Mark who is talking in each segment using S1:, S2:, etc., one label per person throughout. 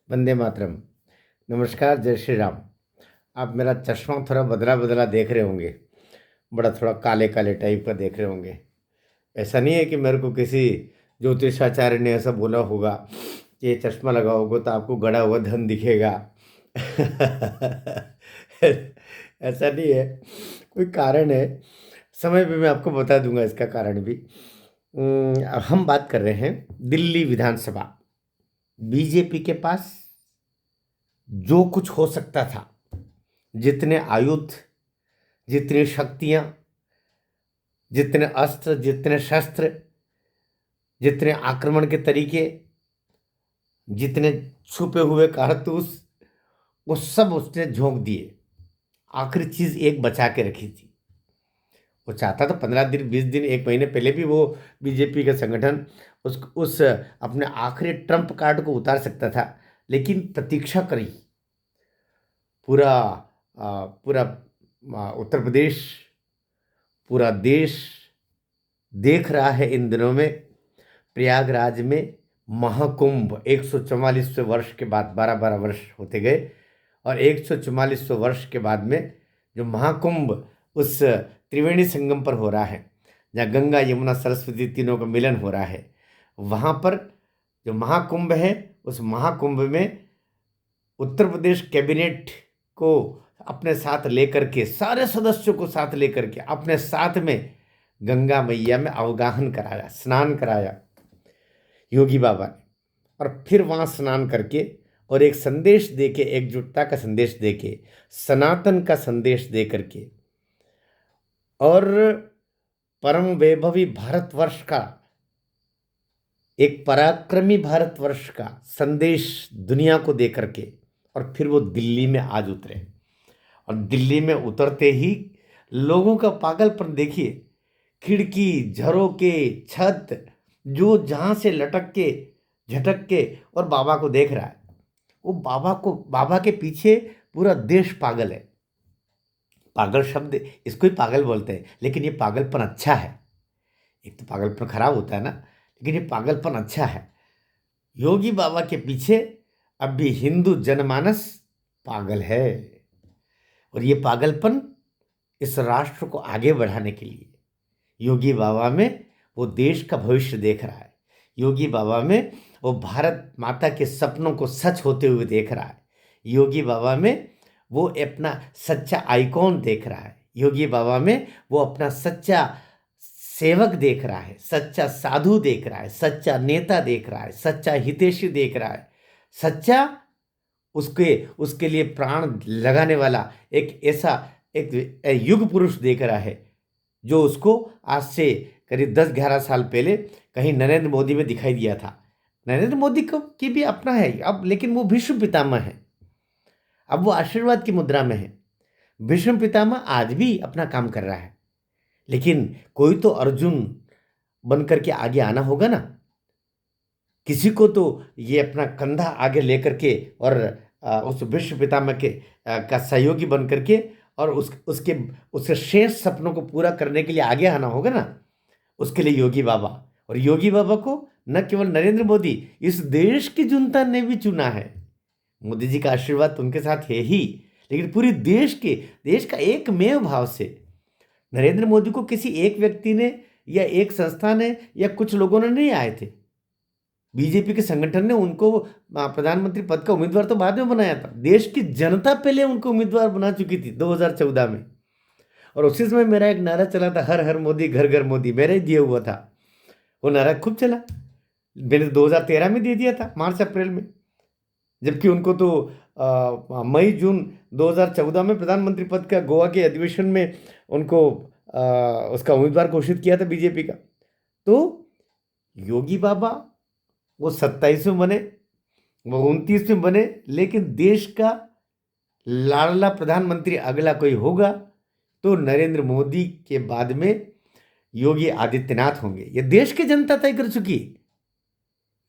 S1: वंदे मातरम। नमस्कार, जय श्री राम। आप मेरा चश्मा थोड़ा बदला बदला देख रहे होंगे, बड़ा थोड़ा काले काले टाइप का देख रहे होंगे। ऐसा नहीं है कि मेरे को किसी ज्योतिषाचार्य ने ऐसा बोला होगा कि ये चश्मा लगाओगे तो आपको गड़ा हुआ धन दिखेगा। ऐसा नहीं है, कोई कारण है। समय पे मैं आपको बता दूंगा इसका कारण भी। अब हम बात कर रहे हैं दिल्ली विधानसभा। बीजेपी के पास जो कुछ हो सकता था, जितने आयुध, जितनी शक्तियां, जितने अस्त्र, जितने शस्त्र, जितने आक्रमण के तरीके, जितने छुपे हुए कारतूस, वो सब उसने झोंक दिए। आखिरी चीज एक बचा के रखी थी। वो चाहता था 15 दिन, 20 दिन, एक महीने पहले भी वो बीजेपी का संगठन उस अपने आखिरी ट्रम्प कार्ड को उतार सकता था, लेकिन प्रतीक्षा करी। पूरा पूरा उत्तर प्रदेश, पूरा देश देख रहा है इन दिनों में प्रयागराज में महाकुंभ। 144वें वर्ष के बाद 12-12 वर्ष होते गए, और 144वें वर्ष के बाद में जो महाकुंभ उस त्रिवेणी संगम पर हो रहा है, जहाँ गंगा यमुना सरस्वती तीनों का मिलन हो रहा है, वहाँ पर जो महाकुंभ है, उस महाकुंभ में उत्तर प्रदेश कैबिनेट को अपने साथ लेकर के, सारे सदस्यों को साथ लेकर के अपने साथ में गंगा मैया में अवगाहन कराया, स्नान कराया योगी बाबा ने। और फिर वहाँ स्नान करके और एक संदेश देके, एकजुटता का संदेश देके, सनातन का संदेश दे करके, और परम वैभवी भारतवर्ष का, एक पराक्रमी भारतवर्ष का संदेश दुनिया को दे करके, और फिर वो दिल्ली में आज उतरे। और दिल्ली में उतरते ही लोगों का पागलपन देखिए। खिड़की, झरोके, छत, जो जहाँ से लटक के, झटक के और बाबा को देख रहा है। वो बाबा के पीछे पूरा देश पागल है। पागल शब्द इसको ही पागल बोलते हैं, लेकिन ये पागलपन अच्छा है। एक तो पागलपन खराब होता है ना, लेकिन ये पागलपन अच्छा है। योगी बाबा के पीछे अब भी हिंदू जनमानस पागल है, और ये पागलपन इस राष्ट्र को आगे बढ़ाने के लिए योगी बाबा में वो देश का भविष्य देख रहा है। योगी बाबा में वो भारत माता के सपनों को सच होते हुए देख रहा है। योगी बाबा में वो अपना सच्चा आइकॉन देख रहा है। योगी बाबा में वो अपना सच्चा सेवक देख रहा है, सच्चा साधु देख रहा है, सच्चा नेता देख रहा है, सच्चा हितैषी देख रहा है, सच्चा उसके लिए प्राण लगाने वाला एक ऐसा एक युग पुरुष देख रहा है, जो उसको आज से करीब 10-11 साल पहले कहीं नरेंद्र मोदी में दिखाई दिया था। नरेंद्र मोदी को की भी अपना है अब, लेकिन वो भीष्म पितामह है। अब वो आशीर्वाद की मुद्रा में है। भीष्म पितामह आज भी अपना काम कर रहा है, लेकिन कोई तो अर्जुन बन करके आगे आना होगा ना। किसी को तो ये अपना कंधा आगे लेकर के और उस विश्व पितामह के का सहयोगी बन करके और उसके शेष सपनों को पूरा करने के लिए आगे आना होगा ना। उसके लिए योगी बाबा, और योगी बाबा को न केवल नरेंद्र मोदी, इस देश की जनता ने भी चुना है। मोदी जी का आशीर्वाद तो उनके साथ है ही, लेकिन पूरी देश का एकमेव भाव से नरेंद्र मोदी को किसी एक व्यक्ति ने या एक संस्था ने या कुछ लोगों ने नहीं आए थे। बीजेपी के संगठन ने उनको प्रधानमंत्री पद का उम्मीदवार तो बाद में बनाया था। देश की जनता पहले उनको उम्मीदवार बना चुकी थी 2014 में। और उसी समय मेरा एक नारा चला था, हर हर मोदी घर घर मोदी, मेरा ही दिया हुआ था। वो नारा खूब चला। मैंने 2013 में दे दिया था, मार्च अप्रैल में, जबकि उनको तो मई जून 2014 में प्रधानमंत्री पद का गोवा के अधिवेशन में उनको उसका उम्मीदवार घोषित किया था बीजेपी का। तो योगी बाबा वो 27 में बने, वो 29 में बने, लेकिन देश का लाडला प्रधानमंत्री अगला कोई होगा तो नरेंद्र मोदी के बाद में योगी आदित्यनाथ होंगे। ये देश की जनता तय कर चुकी है।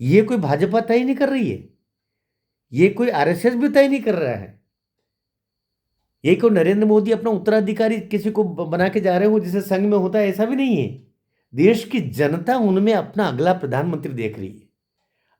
S1: ये कोई भाजपा तय नहीं कर रही है, ये कोई आरएसएस भी तय नहीं कर रहा है। ये कोई नरेंद्र मोदी अपना उत्तराधिकारी किसी को बना के जा रहे हो जिसे संघ में होता है, ऐसा भी नहीं है। देश की जनता उनमें अपना अगला प्रधानमंत्री देख रही है,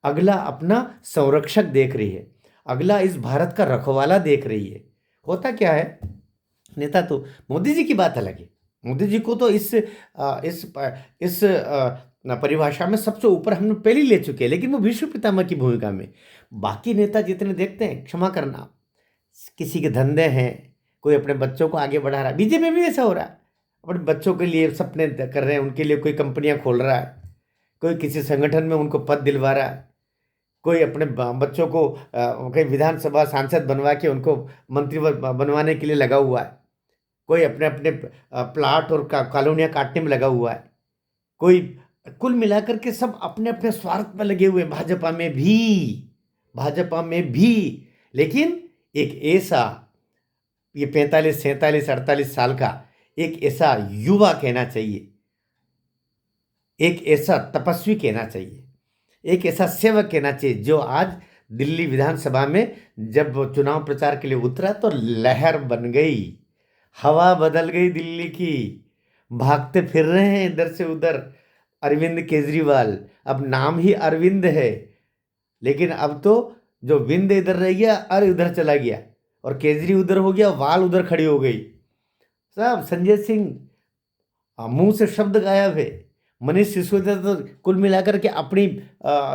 S1: अगला अपना संरक्षक देख रही है। अगला इस भारत का रखवाला देख रही है। होता क्या है, नेता तो मोदी जी की बात अलग है। मोदी जी को तो इस परिभाषा में सबसे ऊपर हम लोग पहले ही ले चुके हैं, लेकिन वो विश्व पितामह की भूमिका में। बाकी नेता जितने देखते हैं, क्षमा करना, किसी के धंधे हैं, कोई अपने बच्चों को आगे बढ़ा रहा है। बीजेपी में भी ऐसा हो रहा है, अपने बच्चों के लिए सपने कर रहे हैं, उनके लिए कोई कंपनियां खोल रहा है, कोई किसी संगठन में उनको पद दिलवा रहा है, कोई अपने बच्चों को कहीं विधानसभा सांसद बनवा के उनको मंत्री बनवाने के लिए लगा हुआ है, कोई अपने अपने प्लाट और कॉलोनियाँ काटने में लगा हुआ है, कोई कुल मिलाकर के सब अपने अपने स्वार्थ में लगे हुए हैं। भाजपा में भी। लेकिन एक ऐसा, ये 45 47 48 साल का एक ऐसा युवा कहना चाहिए, एक ऐसा तपस्वी कहना चाहिए, एक ऐसा सेवक कहना चाहिए, जो आज दिल्ली विधानसभा में जब वो चुनाव प्रचार के लिए उतरा तो लहर बन गई, हवा बदल गई दिल्ली की। भागते फिर रहे हैं इधर से उधर अरविंद केजरीवाल। अब नाम ही अरविंद है, लेकिन अब तो जो विंद इधर रह गया और उधर चला गया, और केजरी उधर हो गया, वाल उधर खड़ी हो गई। सब संजय सिंह मुंह से शब्द गायब है। मनीष सिसोदिया तो कुल मिलाकर के अपनी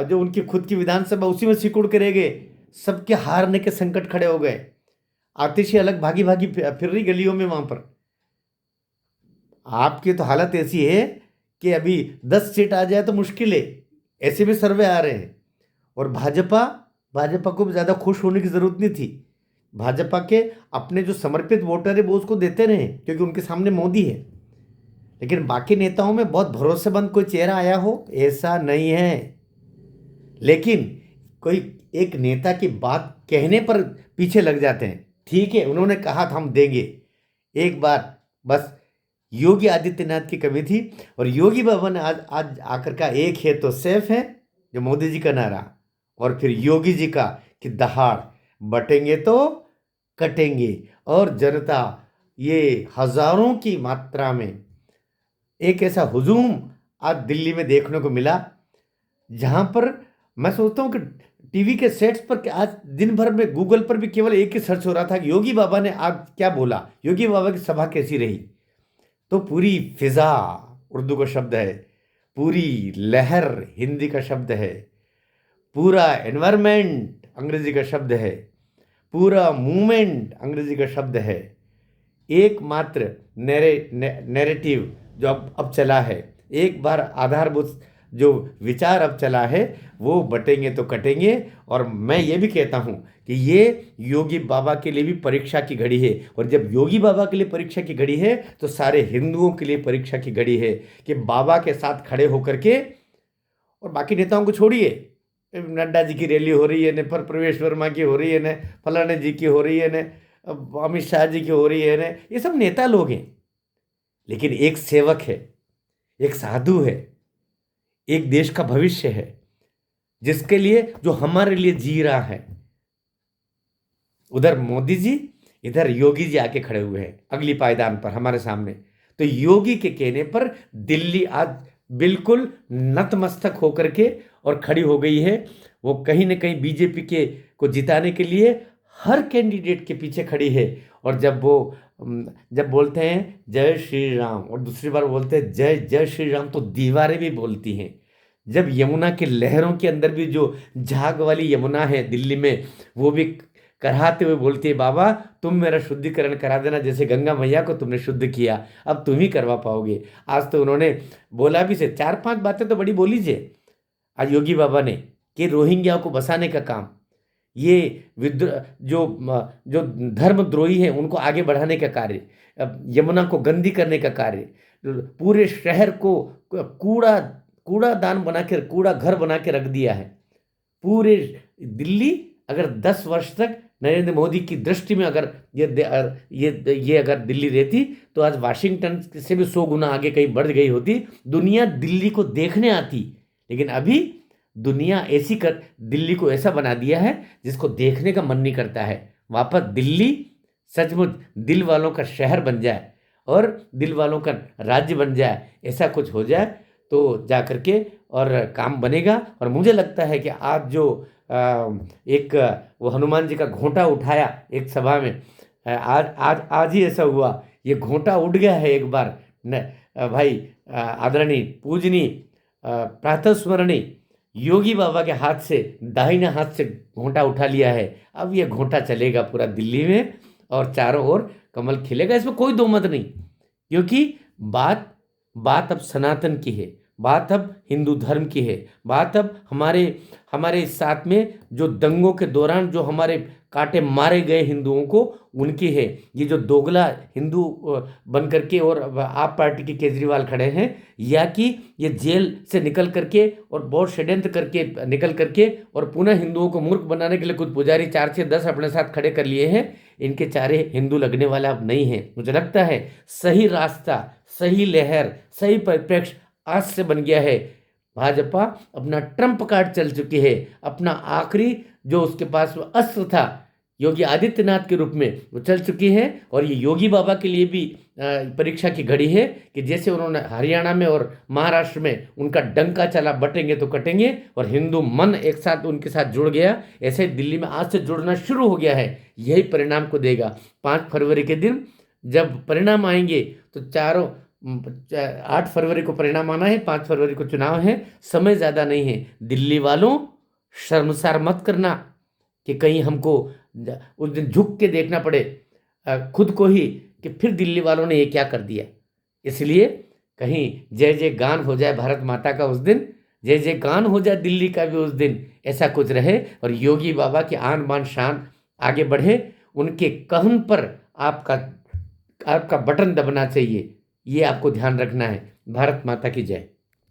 S1: जो उनकी खुद की विधानसभा उसी में सिकुड़ के रह गए, सबके हारने के संकट खड़े हो गए। आतिशी अलग भागी भागी फिर रही गलियों में वहां पर। आपकी तो हालत ऐसी है कि अभी 10 सीट आ जाए तो मुश्किल है, ऐसे भी सर्वे आ रहे हैं। और भाजपा को भी ज़्यादा खुश होने की ज़रूरत नहीं थी। भाजपा के अपने जो समर्पित वोटर है वो उसको देते रहे, क्योंकि उनके सामने मोदी है। लेकिन बाकी नेताओं में बहुत भरोसेमंद कोई चेहरा आया हो, ऐसा नहीं है। लेकिन कोई एक नेता की बात कहने पर पीछे लग जाते हैं। ठीक है, उन्होंने कहा था हम देंगे, एक बार बस योगी आदित्यनाथ की कमी थी, और योगी बाबा ने आज आकर का एक है तो सेफ है, जो मोदी जी का नारा, और फिर योगी जी का कि दहाड़ बटेंगे तो कटेंगे। और जनता ये हजारों की मात्रा में एक ऐसा हुजूम आज दिल्ली में देखने को मिला, जहां पर मैं सोचता हूं कि टीवी के सेट्स पर आज दिन भर में गूगल पर भी केवल एक ही सर्च हो रहा था कि योगी बाबा ने आज क्या बोला, योगी बाबा की सभा कैसी रही। तो पूरी फिजा उर्दू का शब्द है, पूरी लहर हिंदी का शब्द है, पूरा एनवायरमेंट अंग्रेजी का शब्द है, पूरा मूवमेंट अंग्रेजी का शब्द है। एकमात्र नैरेटिव जो अब चला है, एक बार आधारभूत जो विचार अब चला है, वो बटेंगे तो कटेंगे। और मैं ये भी कहता हूँ कि ये योगी बाबा के लिए भी परीक्षा की घड़ी है, और जब योगी बाबा के लिए परीक्षा की घड़ी है तो सारे हिंदुओं के लिए परीक्षा की घड़ी है कि बाबा के साथ खड़े होकर के, और बाकी नेताओं को छोड़िए, नड्डा जी की रैली हो रही है न, पर प्रवेश वर्मा की हो रही है न, फलाने जी की हो रही है न, अमित शाह जी की हो रही है न, ये सब नेता लोग हैं। लेकिन एक सेवक है, एक साधु है, एक देश का भविष्य है, जिसके लिए जो हमारे लिए जी रहा है। उधर मोदी जी, इधर योगी जी आके खड़े हुए हैं अगली पायदान पर हमारे सामने। तो योगी के कहने पर दिल्ली आज बिल्कुल नतमस्तक होकर के और खड़ी हो गई है। वो कहीं ना कहीं बीजेपी के को जिताने के लिए हर कैंडिडेट के पीछे खड़ी है। और जब बोलते हैं जय श्री राम और दूसरी बार बोलते हैं जय जय श्री राम, तो दीवारें भी बोलती हैं। जब यमुना की लहरों के अंदर भी जो झाग वाली यमुना है दिल्ली में, वो भी कराहते हुए बोलती है, बाबा तुम मेरा शुद्धिकरण करा देना, जैसे गंगा मैया को तुमने शुद्ध किया, अब तुम ही करवा पाओगे। आज तो उन्होंने बोला भी से 4-5 बातें तो बड़ी बोली जे आज योगी बाबा ने, कि रोहिंग्या को बसाने का काम, ये जो धर्मद्रोही हैं उनको आगे बढ़ाने का कार्य, यमुना को गंदी करने का कार्य, पूरे शहर को कूड़ादान बना के, कूड़ा घर बना के रख दिया है। पूरे दिल्ली अगर 10 वर्ष तक नरेंद्र मोदी की दृष्टि में अगर ये अगर दिल्ली रहती तो आज वाशिंगटन से भी 100 गुना आगे कहीं बढ़ गई होती। दुनिया दिल्ली को देखने आती, लेकिन अभी दुनिया दिल्ली को ऐसा बना दिया है जिसको देखने का मन नहीं करता है। वापस दिल्ली सचमुच दिल वालों का शहर बन जाए और दिल वालों का राज्य बन जाए, ऐसा कुछ हो जाए तो जा करके और काम बनेगा। और मुझे लगता है कि आज जो एक वो हनुमान जी का घोंटा उठाया एक सभा में, आज आज आज ही ऐसा हुआ, ये घोंटा उठ गया है एक बार न। भाई आदरणीय पूजनीय प्रातः स्मरणीय योगी बाबा के हाथ से, दाहिने हाथ से घोंटा उठा लिया है। अब ये घोंटा चलेगा पूरा दिल्ली में और चारों ओर कमल खिलेगा, इसमें कोई दो मत नहीं। क्योंकि बात बात अब सनातन की है, बात अब हिंदू धर्म की है, बात अब हमारे हमारे साथ में जो दंगों के दौरान जो हमारे काटे मारे गए हिंदुओं को उनकी है। ये जो दोगला हिंदू बन करके और आप पार्टी के केजरीवाल खड़े हैं, या कि ये जेल से निकल करके और बहुत षड्यंत्र करके निकल करके और पुनः हिंदुओं को मूर्ख बनाने के लिए कुछ पुजारी 4 से 10 अपने साथ खड़े कर लिए हैं, इनके चारे हिंदू लगने वाला अब नहीं है। मुझे लगता है सही रास्ता, सही लहर, सही परिप्रेक्ष्य आज से बन गया है। भाजपा अपना ट्रम्प कार्ड चल चुकी है, अपना आखिरी जो उसके पास वो अस्त्र था योगी आदित्यनाथ के रूप में वो चल चुकी है। और ये योगी बाबा के लिए भी परीक्षा की घड़ी है कि जैसे उन्होंने हरियाणा में और महाराष्ट्र में उनका डंका चला, बटेंगे तो कटेंगे, और हिंदू मन एक साथ उनके साथ जुड़ गया, ऐसे दिल्ली में आज से जुड़ना शुरू हो गया है। यही परिणाम को देगा। 5 फरवरी के दिन जब परिणाम आएंगे तो 8 फरवरी को परिणाम आना है, 5 फरवरी को चुनाव है, समय ज़्यादा नहीं है। दिल्ली वालों शर्मसार मत करना कि कहीं हमको उस दिन झुक के देखना पड़े खुद को ही कि फिर दिल्ली वालों ने ये क्या कर दिया। इसलिए कहीं जय जय गान हो जाए भारत माता का उस दिन, जय जय गान हो जाए दिल्ली का भी उस दिन, ऐसा कुछ रहे। और योगी बाबा की आन बान शान आगे बढ़े, उनके कहन पर आपका बटन दबना चाहिए, ये आपको ध्यान रखना है। भारत माता की जय।